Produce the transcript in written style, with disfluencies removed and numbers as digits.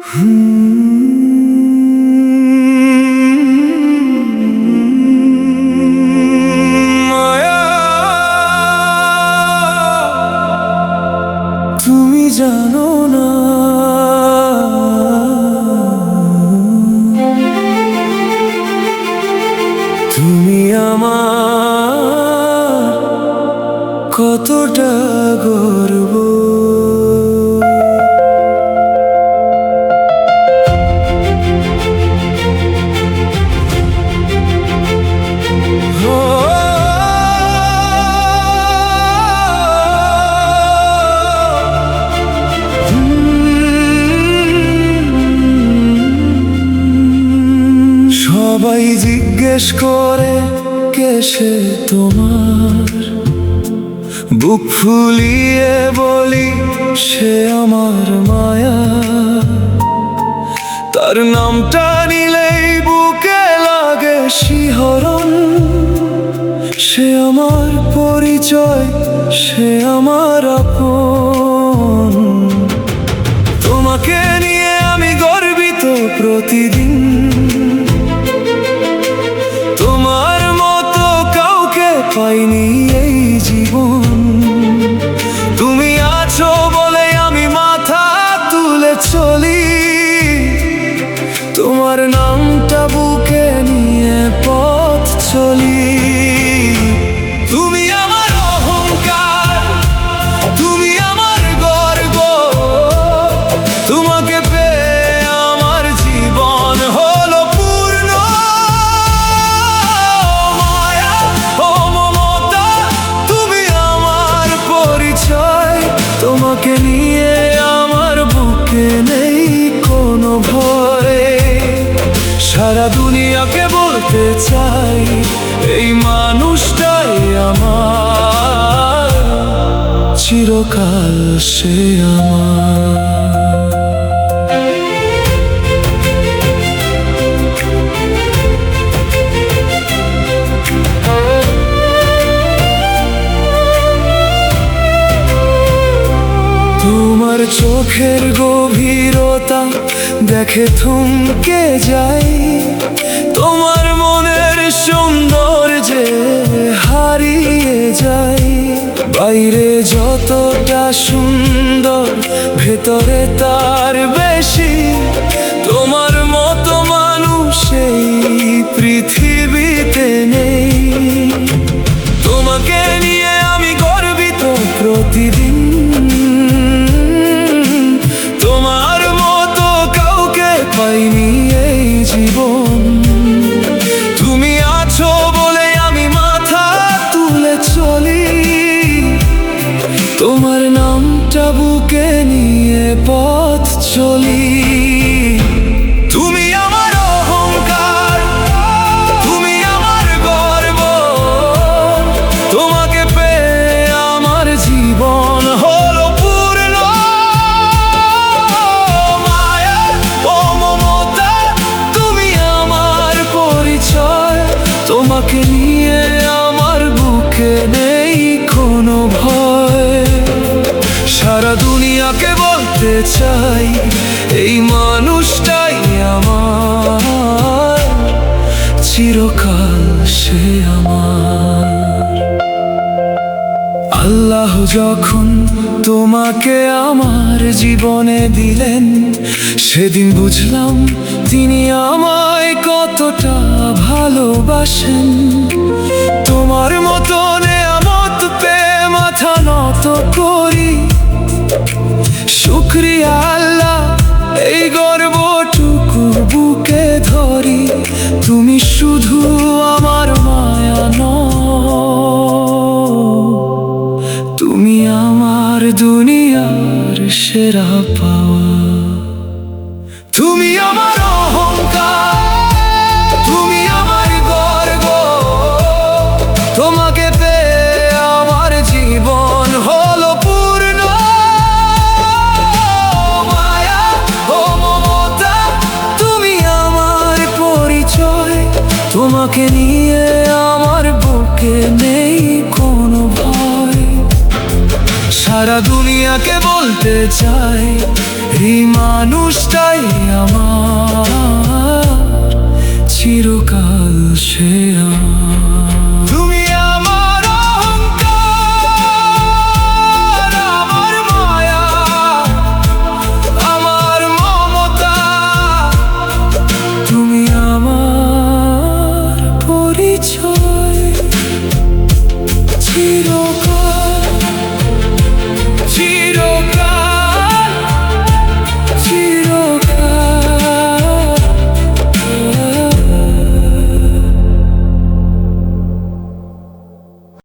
মায়া, তুমি জানো না তুমি আমার কতটা গর্ব। সবাই জিজ্ঞেস করে কে সে তোমার, বুক ফুলিয়ে বলি সে আমার মায়া। তার নামটা নিলেই বুকে লাগে শিহরণ, সে আমার পরিচয়, সে আমার আপন। তোমাকে নিয়ে আমি গর্বিত প্রতিদিন, তোমার মতো কাউকে পাইনি এই জীবন। তুমি আছো বলে আমি মাথা তুলে চলি, তোমার নামটা বুকে নিয়ে পথ চলি। তুমি আমার অহংকার, তুমি আমার গর্ব, তোমাকে পেয়ে আমার জীবন হলো পূর্ণ। মায়া ও মমতা, তুমি আমার পরিচয়, তোমাকে নিয়ে আমার বুকে নেই কোনো ভয়। সারা দুনিয়াকে বলতে চাই এই মানুষটাই আমার, চিরকাল সে আমার। তোমার চোখের গভীরতা দেখে থমকে যাই, তোমার মনের সৌন্দর্যে হারিয়ে যাই। বাইরে যতটা সুন্দর ভেতরে তার বেশি, তোমার মতো মানুষ এই পৃথিবীতে নেই। তোমাকে নিয়ে আমি গর্বিত প্রতিদিন, তোমার মতো কাউকে পাইনি এই জীবন। তুমি আছো বলে আমি মাথা তুলে চলি, তোমার নামটা বুকে নিয়ে পথ চলি। তুমি আমার অহংকার, তুমি আমার গর্ব, তোমাকে পেয়ে আমার জীবন হলো পূর্ণ। মায়া ও মমতা, তুমি আমার পরিচয়, তোমাকে নিয়ে আমার বুকে নেই কোনো ভয়। সারা দুনিয়াকে বলতে চাই এই মানুষটাই আমার, চিরকাল সে আমার। আল্লাহ যখন তোমাকে আমার জীবনে দিলেন, সেদিন বুঝলাম তিনি আমায় কতটা ভালোবাসেন। তোমার মতো নেয়ামত পেয়ে মাথা নত করি, শুকরিয়া আল্লাহ এই গর্বটুকু বুকে ধরি। তুমি শুধু আমার মায়া নও, তুমি আমার দুনিয়ার সেরা পাওয়া। তুমি আমার অহংকার, তুমি আমার গর্ব, তোমাকে পেয়ে আমার জীবন হলো পূর্ণ। মায়া ও মমতা, তুমি আমার পরিচয়, তোমাকে নিয়ে আমার বুকে নেই কোনো ভয়। সারা দুনিয়াকে বলতে চাই রিমা মানুষটাই আমার চিরকাল সে